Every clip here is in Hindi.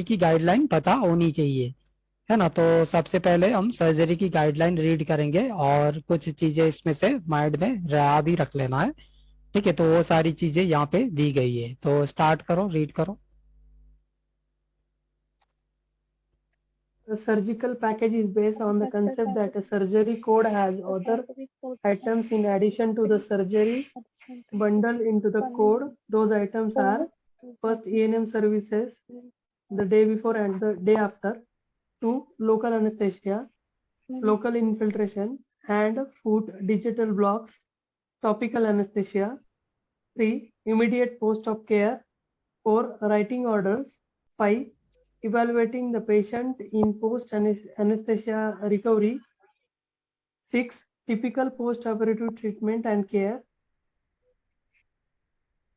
की गाइडलाइन पता होनी चाहिए, है ना। तो सबसे पहले हम सर्जरी की गाइडलाइन रीड करेंगे और कुछ चीजें इसमें से माइंड में याद ही रख लेना है। ठीक है, तो वो सारी चीजें यहाँ पे दी गई है, तो स्टार्ट करो, रीड करो। The surgical package is based on the concept that a surgery code has other items in addition to the surgery bundle into the code. Those items are first E&M services the day before and the day after, two local anesthesia, local infiltration, hand, foot, digital blocks, topical anesthesia, three immediate post-op care, four writing orders, five evaluating the patient in post-anesthesia recovery, six typical post-operative treatment and care,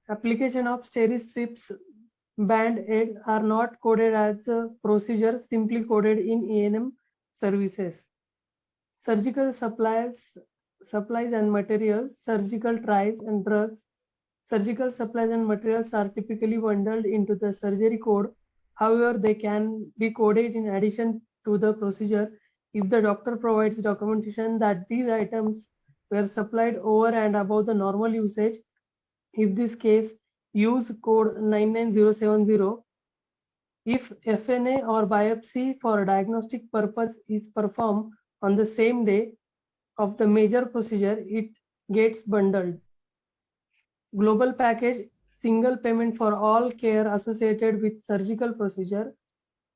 application of Steri-Strips band-aid are not coded as a procedure, simply coded in E&M services. Surgical supplies and materials, surgical tries and drugs. Surgical supplies and materials are typically bundled into the surgery code. However, they can be coded in addition to the procedure if the doctor provides documentation that these items were supplied over and above the normal usage. In this case, use code 99070. If FNA or biopsy for diagnostic purpose is performed on the same day of the major procedure, it gets bundled. Global package, single payment for all care associated with surgical procedure.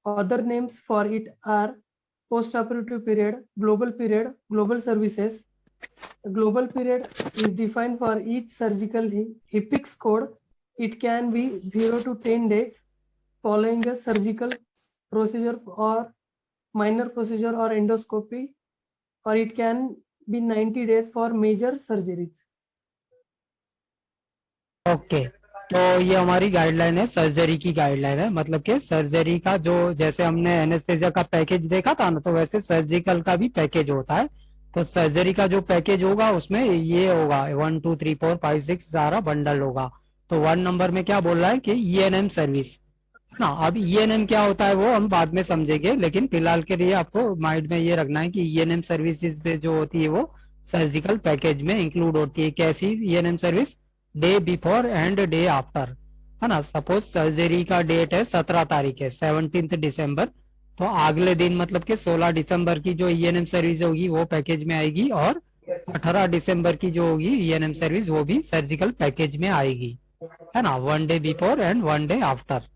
Other names for it are post-operative period, global services. The global period is defined for each surgical HIPICS code. It can be 0 to 10 days following a surgical procedure or minor procedure or endoscopy, or it can be 90 days for major surgeries. Okay, तो ये हमारी गाइडलाइन है, सर्जरी की गाइडलाइन है। मतलब कि सर्जरी का जो, जैसे हमने एनेस्थेसिया का पैकेज देखा था ना, तो वैसे सर्जिकल का भी पैकेज होता है। तो सर्जरी का जो पैकेज होगा उसमें ये होगा 1 2 3 4 5 6 सारा बंडल होगा। तो 1 नंबर में क्या बोल रहा है कि ईएनएम सर्विस ना। अब ईएनएम क्या होता है वो हम बाद में समझेंगे, लेकिन फिलहाल के लिए आपको माइंड में ये रखना है कि ईएनएम सर्विसेज पे जो होती है वो सर्जिकल पैकेज में इंक्लूड होती है। कैसी E N M service? Day before and day after, है ना। सपोज सर्जरी का डेट है 17 तारीख है, 17 दिसंबर, तो अगले दिन मतलब कि 16 दिसंबर की जो ईएनएम सर्विस होगी वो पैकेज में आएगी, और 18 दिसंबर की जो होगी ईएनएम सर्विस वो भी सर्जिकल पैकेज में आएगी, है ना। 1 day before and 1 day after.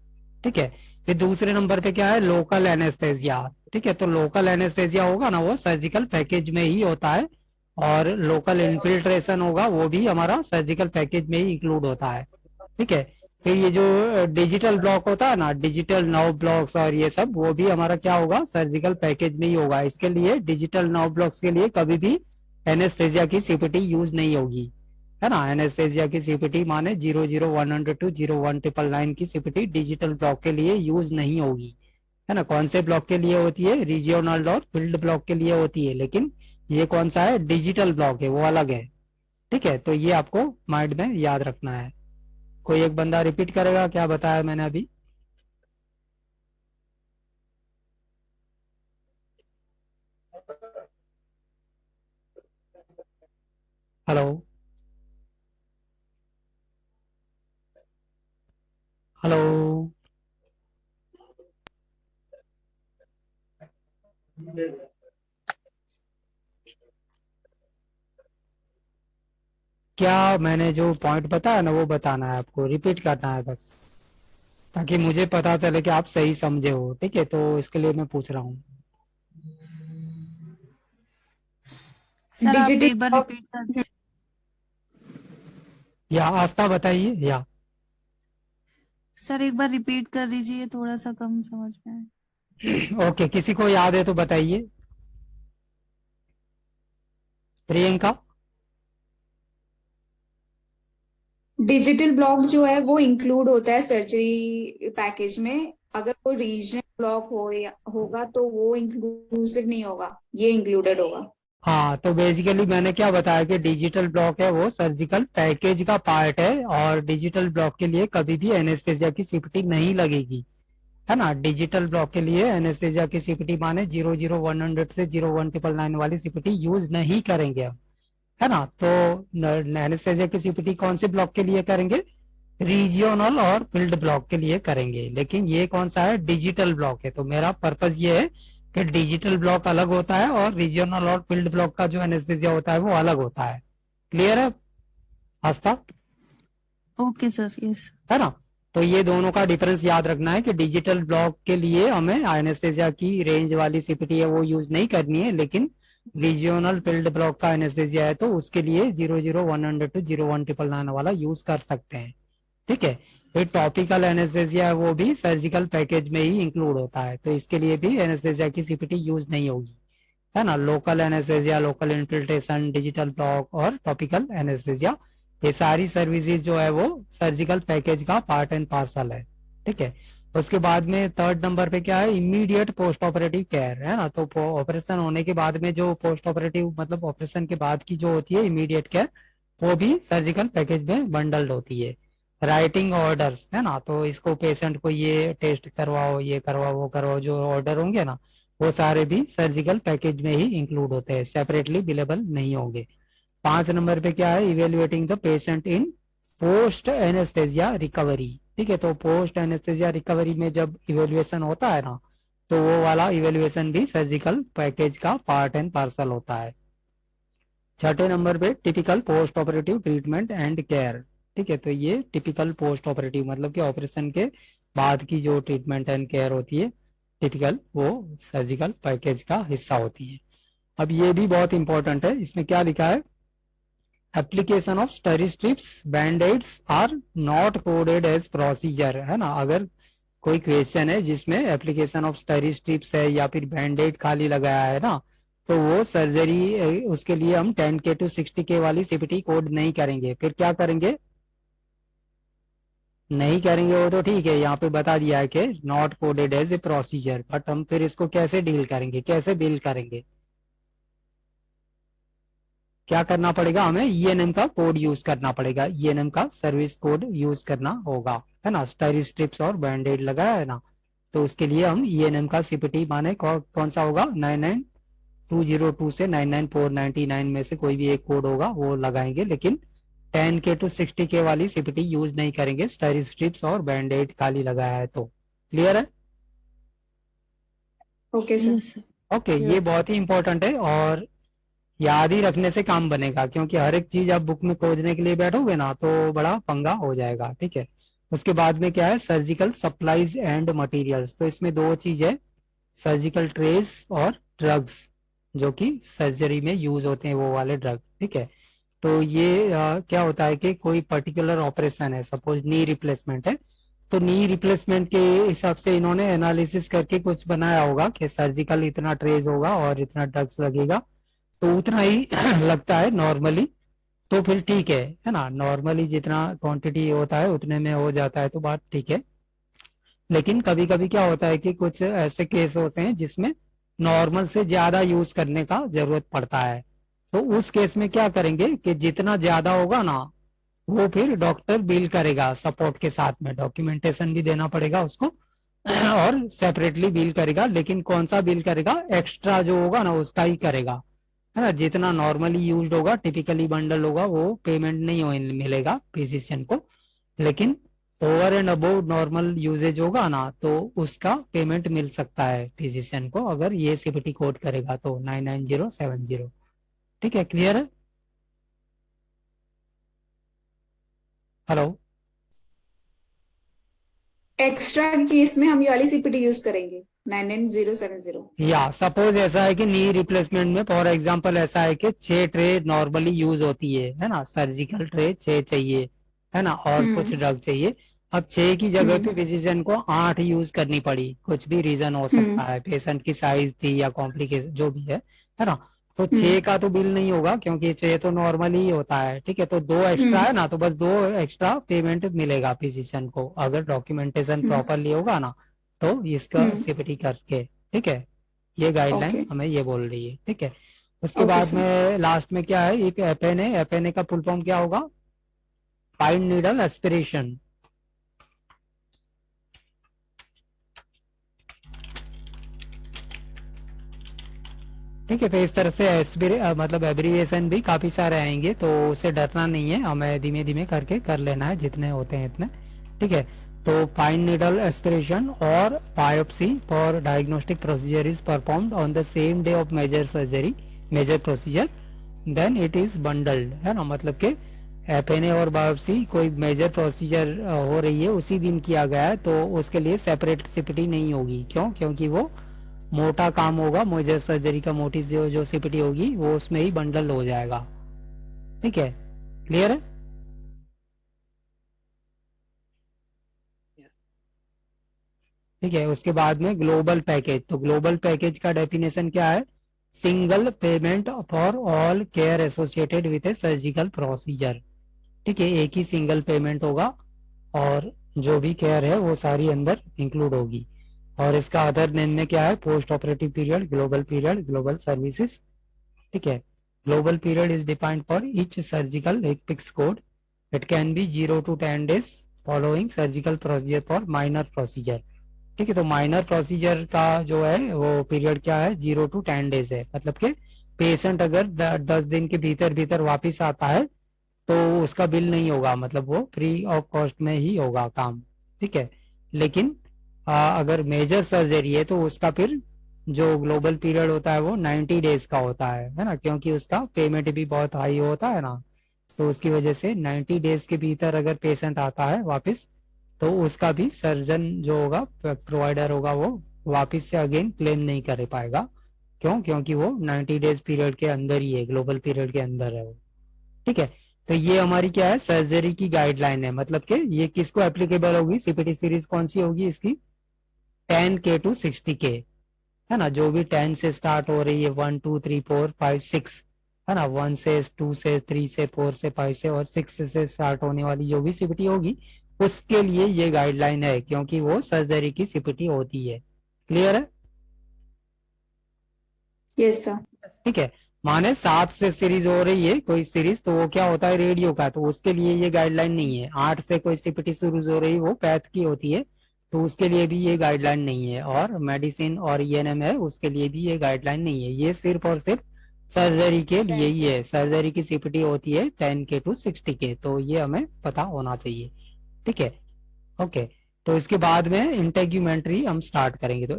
ठीक है, फिर दूसरे नंबर पे क्या है? Local anaesthesia. ठीक है, तो लोकल एनेस्थेसिया होगा ना वो सर्जिकल पैकेज में ही होता है, और लोकल इन्फिल्ट्रेशन होगा वो भी हमारा सर्जिकल पैकेज में ही इंक्लूड होता है। ठीक है, फिर ये जो डिजिटल ब्लॉक होता है ना, डिजिटल नर्व ब्लॉक्स और ये सब, वो भी हमारा क्या होगा? सर्जिकल पैकेज में ही होगा। इसके लिए डिजिटल नर्व ब्लॉक्स के लिए कभी भी एनेस्थेसिया की सीपीटी यूज नहीं होगी, है ना। एनेस्थेसिया की सीपीटी माने 00102 01999 की सीपीटी डिजिटल ब्लॉक के लिए यूज नहीं होगी, है ना। कौन से ब्लॉक के लिए होती है? रीजियोनल और फील्ड ब्लॉक के लिए होती है, लेकिन ये कौन सा है? डिजिटल ब्लॉक है, वो अलग है। ठीक है, तो ये आपको माइंड में याद रखना है। कोई एक बंदा रिपीट करेगा क्या बताया मैंने अभी? Hello hello. क्या मैंने जो पॉइंट बताया ना वो बताना है आपको, रिपीट करना है बस, ताकि मुझे पता चले कि आप सही समझे हो। ठीक है, तो इसके लिए मैं पूछ रहा हूँ। सर आप डिजिटल एक बार रिपीट कर दीजिए। या आस्था बताइए या। सर एक बार रिपीट कर दीजिए, थोड़ा सा कम समझ में आया। ओके, किसी को याद है तो बताइए। प्रियंका? डिजिटल ब्लॉक जो है वो इंक्लूड होता है सर्जरी पैकेज में। अगर वो रीजनल ब्लॉक हो या होगा तो वो इंक्लूसिव नहीं होगा, ये इंक्लूडेड होगा। हाँ, तो बेसिकली मैंने क्या बताया कि डिजिटल ब्लॉक है वो सर्जिकल पैकेज का पार्ट है, और डिजिटल ब्लॉक के लिए कभी भी एनेस्थेसिया की सीपीटी नहीं लगेगी, है ना। डिजिटल ब्लॉक के लिए एनेस्थेसिया की सीपीटी माने 00100 से 01999 वाली सीपीटी यूज नहीं करेंगे हम, है ना। तो एनेस्थेसिया की सीपीटी कौन से ब्लॉक के लिए करेंगे, रीजियोनल और फील्ड ब्लॉक के लिए करेंगे। लेकिन ये कौन सा है, डिजिटल ब्लॉक है। तो मेरा पर्पज ये है कि डिजिटल ब्लॉक अलग होता है और रीजियोनल और फील्ड ब्लॉक का जो एनेस्थेसिया होता है वो अलग होता है। क्लियर है आस्था, ओके सर, यस। है ना। तो ये दोनों का डिफरेंस याद रखना है कि डिजिटल ब्लॉक के लिए हमें एनेस्थेसिया की रेंज वाली सीपीटी है वो यूज नहीं करनी है, लेकिन रीजियोनल फील्ड ब्लॉक का एनेस्थेसिया है तो उसके लिए 00100 टू 01999 वाला यूज कर सकते हैं। ठीक है। फिर टॉपिकल एनेस्थेसिया है वो भी सर्जिकल पैकेज में ही इंक्लूड होता है, तो इसके लिए भी एनेस्थेसिया की सीपीटी यूज नहीं होगी, है ना। Local anaesthesia, local infiltration, digital block और टॉपिकल एनेस्थेसिया, ये सारी सर्विसेज जो है वो सर्जिकल पैकेज का पार्ट एंड पार्सल है। ठीक है। उसके बाद में थर्ड नंबर पे क्या है, इमीडिएट पोस्ट ऑपरेटिव केयर, है ना। तो ऑपरेशन होने के बाद में जो पोस्ट ऑपरेटिव मतलब ऑपरेशन के बाद की जो होती है इमीडिएट केयर, वो भी सर्जिकल पैकेज में बंडल्ड होती है। राइटिंग ऑर्डर्स, है ना, तो इसको पेशेंट को ये टेस्ट करवाओ, ये करवाओ, वो करवाओ, जो ऑर्डर होंगे ना वो सारे भी सर्जिकल पैकेज में ही इंक्लूड होते हैं, सेपरेटली बिलेबल नहीं होंगे। 5 नंबर पे क्या है, evaluating the patient in post anaesthesia recovery. ठीक है। तो पोस्ट एनेस्थेसिया रिकवरी में जब इवेल्युएशन होता है ना, तो वो वाला इवेल्युएशन भी सर्जिकल पैकेज का पार्ट एंड पार्सल होता है। 6 नंबर पे typical post operative treatment and care. ठीक है। तो ये टिपिकल पोस्ट ऑपरेटिव मतलब कि ऑपरेशन के बाद की जो ट्रीटमेंट एंड केयर होती है टिपिकल, वो सर्जिकल पैकेज का हिस्सा होती है। अब ये भी बहुत इंपॉर्टेंट है, इसमें क्या लिखा है, application of steristrips bandaids are not coded as procedure, है ना। अगर कोई क्वेश्चन है जिसमें एप्लीकेशन ऑफ स्टेरिस्ट्रिप्स है या फिर बैंडेड खाली लगाया है ना, तो वो सर्जरी उसके लिए हम 10K to 60K वाली सीपीटी कोड नहीं करेंगे। फिर क्या करेंगे, नहीं करेंगे वो तो ठीक है, यहाँ पे बता दिया है कि not coded as a procedure, but हम फिर इसको कैसे डील करेंगे, कैसे बिल करेंगे, क्या करना पड़ेगा, हमें ईएनएम का कोड यूज करना पड़ेगा, ईएनएम का सर्विस कोड यूज करना होगा, है ना। स्टेरिस्ट्रिप्स और बैंडेड लगाया है ना, तो उसके लिए हम ईएनएम का सीपीटी माने कौन सा होगा, 99202 से 99499 में से कोई भी एक कोड होगा वो लगाएंगे, लेकिन 10K to 60K वाली सीपीटी यूज नहीं करेंगे, स्टेरिस्ट्रिप्स और बैंडेड खाली लगाया है तो। क्लियर है। Okay sir. Yes sir. Okay, ये बहुत ही इंपॉर्टेंट है और याद ही रखने से काम बनेगा, क्योंकि हर एक चीज आप बुक में खोजने के लिए बैठोगे ना तो बड़ा पंगा हो जाएगा। ठीक है। उसके बाद में क्या है, सर्जिकल सप्लाईज एंड मटेरियल्स। तो इसमें दो चीज है, सर्जिकल ट्रेस और ड्रग्स, जो कि सर्जरी में यूज होते हैं वो वाले ड्रग। ठीक है। तो ये क्या होता है कि कोई पर्टिकुलर ऑपरेशन है, सपोज नी रिप्लेसमेंट है, तो नी रिप्लेसमेंट के हिसाब से इन्होंने एनालिसिस करके कुछ बनाया होगा कि सर्जिकल इतना ट्रेस होगा और इतना ड्रग्स लगेगा, तो उतना ही लगता है नॉर्मली, तो फिर ठीक है ना। नॉर्मली जितना क्वांटिटी होता है उतने में हो जाता है तो बात ठीक है। लेकिन कभी कभी क्या होता है कि कुछ ऐसे केस होते हैं जिसमें नॉर्मल से ज्यादा यूज करने का जरूरत पड़ता है, तो उस केस में क्या करेंगे कि जितना ज्यादा होगा ना वो फिर डॉक्टर बिल करेगा, सपोर्ट के साथ में डॉक्यूमेंटेशन भी देना पड़ेगा उसको और सेपरेटली बिल करेगा। लेकिन कौन सा बिल करेगा, एक्स्ट्रा जो होगा ना उसका ही करेगा, है ना। जितना नॉर्मली यूज्ड होगा, टिपिकली बंडल होगा, वो पेमेंट नहीं मिलेगा फिजिशियन को, लेकिन over and above normal usage होगा ना तो उसका पेमेंट मिल सकता है फिजिशियन को, अगर ये सीपीटी कोड करेगा तो 99070। ठीक है। क्लियर है। हेलो। एक्स्ट्रा केस में हम ये वाली सीपीटी यूज करेंगे 99070। या सपोज ऐसा है कि नी रिप्लेसमेंट में फॉर एग्जांपल ऐसा है कि 6 ट्रे नॉर्मली यूज होती है ना, सर्जिकल ट्रे 6 चाहिए, है ना, और कुछ ड्रग चाहिए। अब 6 की जगह पे फिजिशियन को 8 यूज करनी पड़ी, कुछ भी रीजन हो सकता है, पेशेंट की साइज थी या कॉम्प्लिकेशन जो भी है ना, तो 6 का तो बिल नहीं होगा क्योंकि 6 तो नॉर्मली ही होता है। ठीक है। तो 2 एक्स्ट्रा है ना, तो बस 2 एक्स्ट्रा पेमेंट मिलेगा फिजिशियन को, अगर डॉक्यूमेंटेशन प्रॉपरली होगा ना तो इसका सीपीटी करके। ठीक है। ये गाइडलाइन हमें ये बोल रही है। ठीक है। उसके बाद में लास्ट में क्या है, एक एफएनए, एफएनए का फुल फॉर्म क्या होगा, फाइन नीडल एस्पिरेशन। ठीक है। तो इस तरह से मतलब एब्रिविएशन भी काफी सारे आएंगे, तो उसे डरना नहीं है, हमें धीमे धीमे करके कर लेना है, जितने होते हैं इतने। ठीक है। तो फाइन नीडल एस्पिरेशन और biopsy for diagnostic procedure is performed on the same day of major surgery, major procedure, then it is bundled, है ना। मतलब कि एफएनए और बायोप्सी कोई मेजर प्रोसीजर हो रही है उसी दिन किया गया है, तो उसके लिए सेपरेट सीपीटी नहीं होगी। क्यों? क्योंकि वो मोटा काम होगा, मेजर सर्जरी का मोटी जो सीपीटी होगी वो उसमें ही बंडल हो जाएगा। ठीक है, क्लियर है? ठीक है। उसके बाद में ग्लोबल पैकेज, तो ग्लोबल पैकेज का डेफिनेशन क्या है? Single payment for all care associated with A surgical procedure. ठीक है, एक ही सिंगल पेमेंट होगा और जो भी केयर है वो सारी अंदर इंक्लूड होगी। और इसका अदर नेम में क्या है? Post operative period, global period, global services. ठीक है। Global period is defined for each surgical एक fix code. It can be 0 to 10 days following surgical procedure for minor procedure. ठीक है। तो माइनर प्रोसीजर का जो है वो पीरियड क्या है? 0 to 10 days है। मतलब कि पेशेंट अगर 10 दिन के भीतर भीतर वापिस आता है तो उसका बिल नहीं होगा, मतलब वो फ्री ऑफ कॉस्ट में ही होगा काम। ठीक है। लेकिन अगर मेजर सर्जरी है तो उसका फिर जो ग्लोबल पीरियड होता है वो 90 डेज का होता है ना, क्योंकि उसका पेमेंट भी बहुत हाई होता है ना, तो उसकी वजह से 90 डेज के भीतर अगर पेशेंट आता है वापस तो उसका भी सर्जन जो होगा, प्रोवाइडर होगा, वो वापस से अगेन क्लेम नहीं कर पाएगा। क्यों? क्योंकि वो 90 डेज पीरियड के अंदर ही है, ग्लोबल पीरियड के अंदर है वो। ठीक है। तो ये हमारी क्या है? सर्जरी की गाइडलाइन है। मतलब कि ये किसको एप्लीकेबल होगी? सीपीटी सीरीज कौन सी होगी इसकी? 10K to 60K, है ना। जो भी 10 से स्टार्ट हो रही है, 1 2 3 4 5 6, है ना, 1 से 2 से 3 से 4 से 5 से और 6 से स्टार्ट होने वाली जो भी सीपीटी होगी उसके लिए ये गाइडलाइन है, क्योंकि वो सर्जरी की सीपीटी होती है। क्लियर है? Yes sir. ठीक है। माने 7 से सीरीज हो रही है कोई सीरीज, तो वो क्या होता है? रेडियो का, तो उसके लिए ये गाइडलाइन नहीं है। 8 से कोई सीपीटी सीरीज हो रही है वो पैथ की होती है, तो उसके लिए भी ये गाइडलाइन नहीं है। और मेडिसिन और ईएनएम है उसके लिए भी ये गाइडलाइन नहीं है। ये सिर्फ और सिर्फ सर्जरी के लिए ही है। सर्जरी की सीपीटी होती है 10K to 60K, तो ये हमें पता होना चाहिए। ठीक है, ओके। तो इसके बाद में इंटेग्यूमेंट्री हम स्टार्ट करेंगे। तो